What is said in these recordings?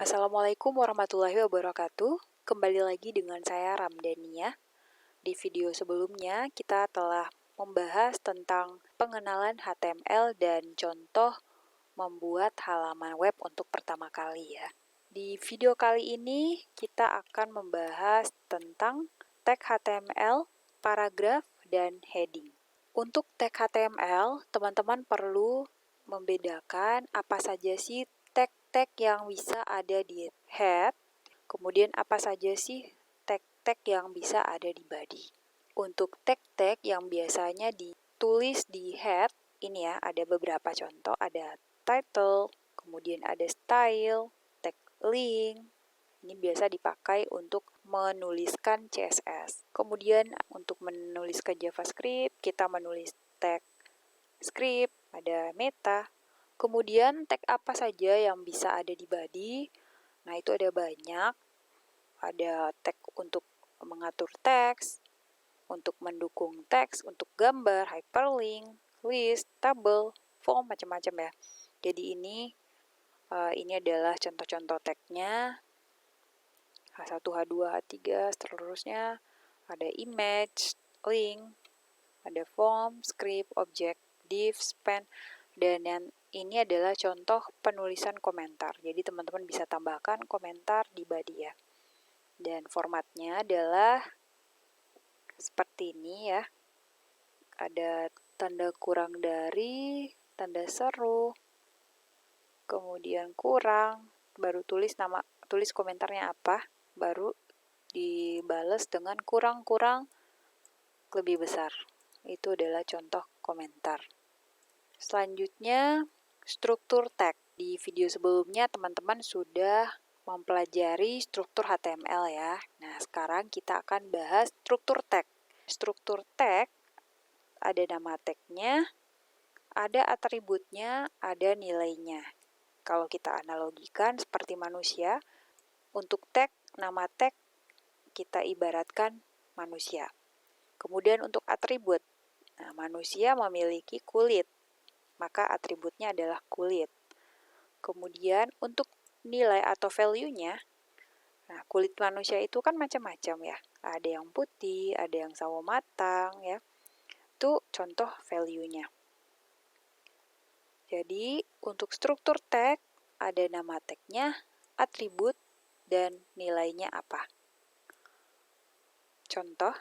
Assalamualaikum warahmatullahi wabarakatuh. Kembali lagi dengan saya Ramdania. Di video sebelumnya kita telah membahas tentang pengenalan HTML dan contoh membuat halaman web untuk pertama kali ya. Di video kali ini kita akan membahas tentang tag HTML, paragraf, dan heading. Untuk tag HTML, teman-teman perlu membedakan apa saja sih tag-tag yang bisa ada di head, kemudian apa saja sih tag-tag yang bisa ada di body. Untuk tag-tag yang biasanya ditulis di head, ini ya ada beberapa contoh, ada title, kemudian ada style, tag link. Ini biasa dipakai untuk menuliskan CSS. Kemudian untuk menuliskan JavaScript, kita menulis tag script, ada meta. Kemudian tag apa saja yang bisa ada di body? Nah, itu ada banyak. Ada tag untuk mengatur teks, untuk mendukung teks, untuk gambar, hyperlink, list, tabel, form, macam-macam ya. Jadi ini adalah contoh-contoh tagnya. H1, H2, H3, seterusnya. Ada image, link, ada form, script, object, div, span, dan yang ini adalah contoh penulisan komentar. Jadi teman-teman bisa tambahkan komentar di body ya. Dan formatnya adalah seperti ini ya. Ada tanda kurang dari, tanda seru, kemudian kurang, baru tulis komentarnya apa, baru dibales dengan kurang-kurang lebih besar. Itu adalah contoh komentar. Selanjutnya, struktur tag. Di video sebelumnya teman-teman sudah mempelajari struktur HTML ya. Nah, sekarang kita akan bahas struktur tag. Struktur tag ada nama tagnya, ada atributnya, ada nilainya. Kalau kita analogikan seperti manusia, untuk tag, nama tag kita ibaratkan manusia. Kemudian untuk atribut, nah, manusia memiliki kulit, maka atributnya adalah kulit. Kemudian untuk nilai atau value-nya, nah kulit manusia itu kan macam-macam ya. Ada yang putih, ada yang sawo matang ya. Itu contoh value-nya. Jadi untuk struktur tag ada nama tag-nya, atribut, dan nilainya apa. Contoh,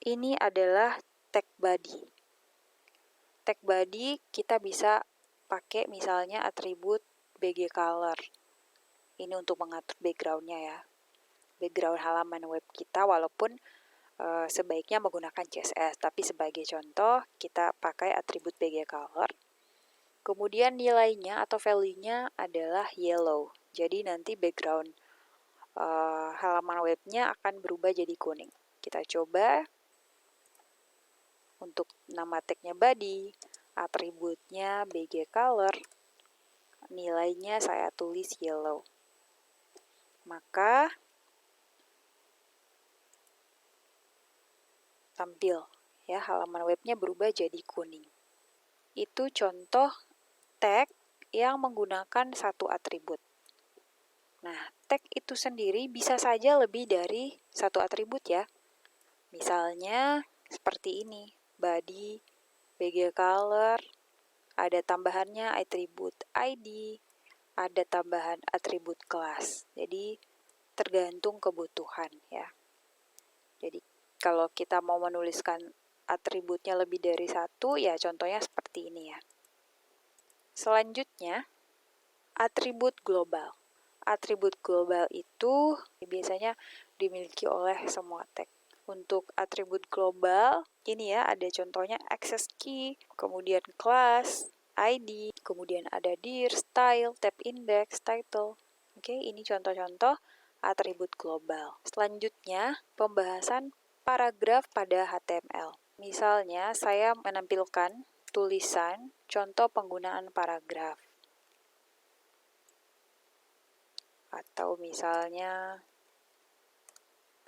ini adalah tag body. Tag body kita bisa pakai misalnya atribut BG color. Ini untuk mengatur background-nya ya. Background halaman web kita walaupun sebaiknya menggunakan CSS. Tapi sebagai contoh kita pakai atribut BG color. Kemudian nilainya atau value-nya adalah yellow. Jadi nanti background halaman webnya akan berubah jadi kuning. Kita coba untuk nama tag-nya body, atributnya BG color, nilainya saya tulis yellow. Maka tampil ya halaman webnya berubah jadi kuning. Itu contoh tag yang menggunakan satu atribut. Nah, tag itu sendiri bisa saja lebih dari satu atribut ya. Misalnya seperti ini, body, BG color, ada tambahannya atribut ID, ada tambahan atribut kelas. Jadi tergantung kebutuhan ya. Jadi kalau kita mau menuliskan atributnya lebih dari satu, ya contohnya seperti ini ya. Selanjutnya, atribut global. Atribut global itu biasanya dimiliki oleh semua tag. Untuk atribut global, ini ya ada contohnya access key, kemudian class, ID, kemudian ada dir, style, tab index, title. Oke, ini contoh-contoh atribut global. Selanjutnya, pembahasan paragraf pada HTML. Misalnya, saya menampilkan tulisan contoh penggunaan paragraf. Atau misalnya,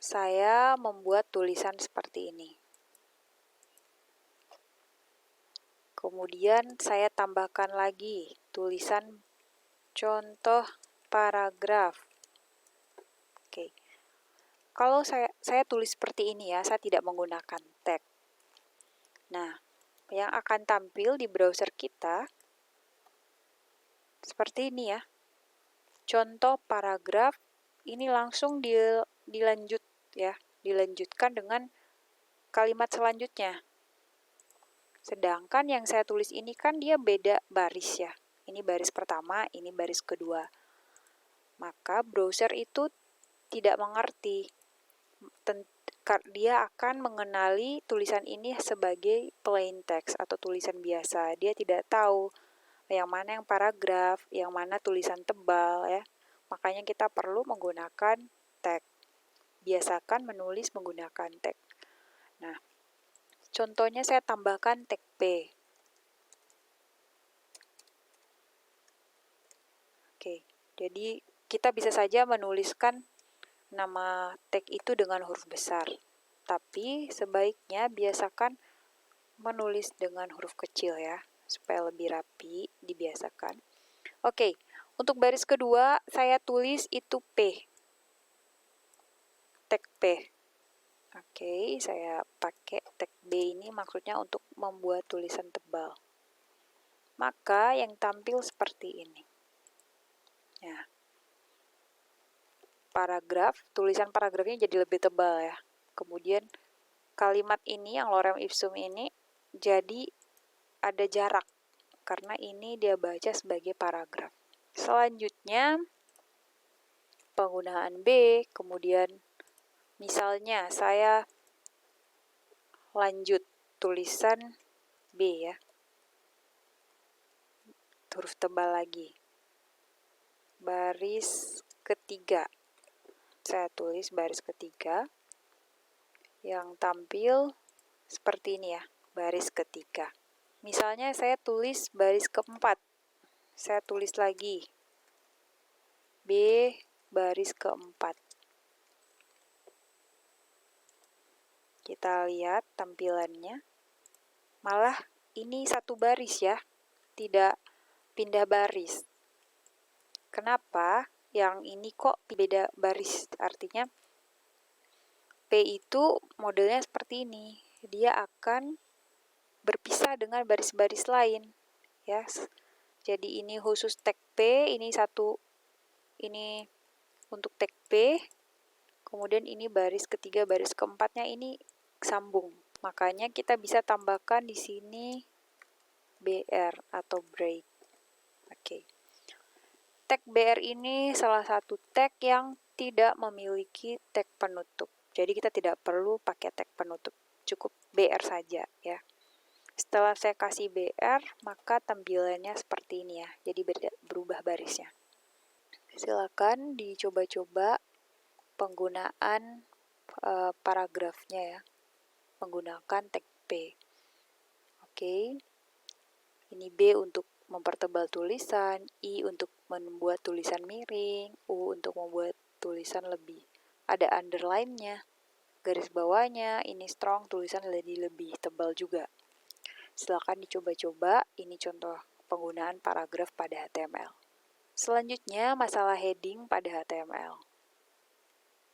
saya membuat tulisan seperti ini. Kemudian saya tambahkan lagi tulisan contoh paragraf. Kalau saya tulis seperti ini ya, saya tidak menggunakan tag. Nah, yang akan tampil di browser kita seperti ini ya. Contoh paragraf ini langsung dilanjutkan dengan kalimat selanjutnya. Sedangkan yang saya tulis ini kan dia beda baris ya. Ini baris pertama, ini baris kedua. Maka browser itu tidak mengerti. Dia akan mengenali tulisan ini sebagai plain text atau tulisan biasa. Dia tidak tahu yang mana yang paragraf, yang mana tulisan tebal ya. Makanya kita perlu menggunakan tag. Biasakan menulis menggunakan tag. Nah, contohnya saya tambahkan tag P. Oke, jadi kita bisa saja menuliskan nama tag itu dengan huruf besar. Tapi sebaiknya biasakan menulis dengan huruf kecil ya, supaya lebih rapi, dibiasakan. Oke, untuk baris kedua saya tulis itu P. Tag P. Oke, saya pakai tag B ini maksudnya untuk membuat tulisan tebal. Maka yang tampil seperti ini. Ya. Tulisan paragrafnya jadi lebih tebal ya. Kemudian kalimat ini yang lorem ipsum ini jadi ada jarak karena ini dia baca sebagai paragraf. Selanjutnya penggunaan B, kemudian misalnya saya lanjut tulisan B ya. Huruf tebal lagi. Baris ketiga. Saya tulis baris ketiga. Yang tampil seperti ini ya, baris ketiga. Misalnya saya tulis baris keempat. Saya tulis lagi B baris keempat. Kita lihat tampilannya. Malah ini satu baris ya, tidak pindah baris. Kenapa? Yang ini kok beda baris? Artinya P itu modelnya seperti ini. Dia akan berpisah dengan baris-baris lain. Ya. Jadi ini khusus tag P, ini untuk tag P. Kemudian ini baris ketiga, baris keempatnya ini sambung. Makanya kita bisa tambahkan di sini BR atau break. Oke. Tag BR ini salah satu tag yang tidak memiliki tag penutup. Jadi kita tidak perlu pakai tag penutup, cukup BR saja ya. Setelah saya kasih BR, maka tampilannya seperti ini ya. Jadi berubah barisnya. Silakan dicoba-coba penggunaan paragrafnya ya. Menggunakan tag P. Oke. Ini B untuk mempertebal tulisan, I untuk membuat tulisan miring, U untuk membuat tulisan lebih ada underline-nya, garis bawahnya, ini strong, tulisan lebih tebal juga. Silakan dicoba-coba, ini contoh penggunaan paragraf pada HTML. Selanjutnya, masalah heading pada HTML.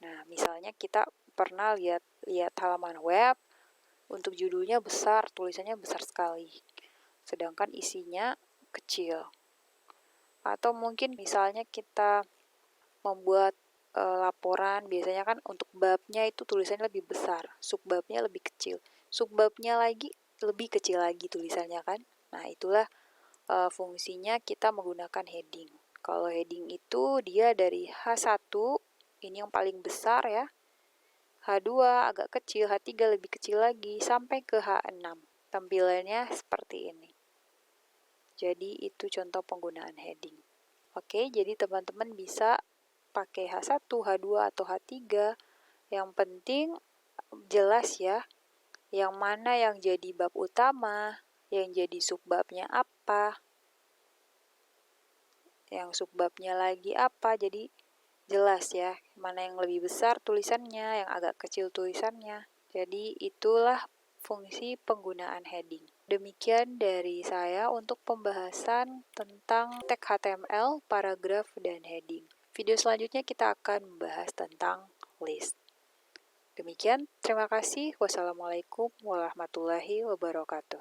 Nah, misalnya kita pernah lihat halaman web, untuk judulnya besar, tulisannya besar sekali. Sedangkan isinya kecil. Atau mungkin misalnya kita membuat laporan, biasanya kan untuk babnya itu tulisannya lebih besar, subbabnya lebih kecil, subbabnya lagi lebih kecil lagi tulisannya kan. Nah, itulah fungsinya kita menggunakan heading. Kalau heading itu dia dari H1, ini yang paling besar ya, H2 agak kecil, H3 lebih kecil lagi, sampai ke H6. Tampilannya seperti ini. Jadi itu contoh penggunaan heading. Oke, jadi teman-teman bisa pakai H1, H2, atau H3. Yang penting jelas ya, yang mana yang jadi bab utama, yang jadi subbabnya apa, yang subbabnya lagi apa, jadi jelas ya, mana yang lebih besar tulisannya, yang agak kecil tulisannya. Jadi itulah fungsi penggunaan heading. Demikian dari saya untuk pembahasan tentang tag HTML, paragraf, dan heading. Video selanjutnya kita akan membahas tentang list. Demikian, terima kasih. Wassalamualaikum warahmatullahi wabarakatuh.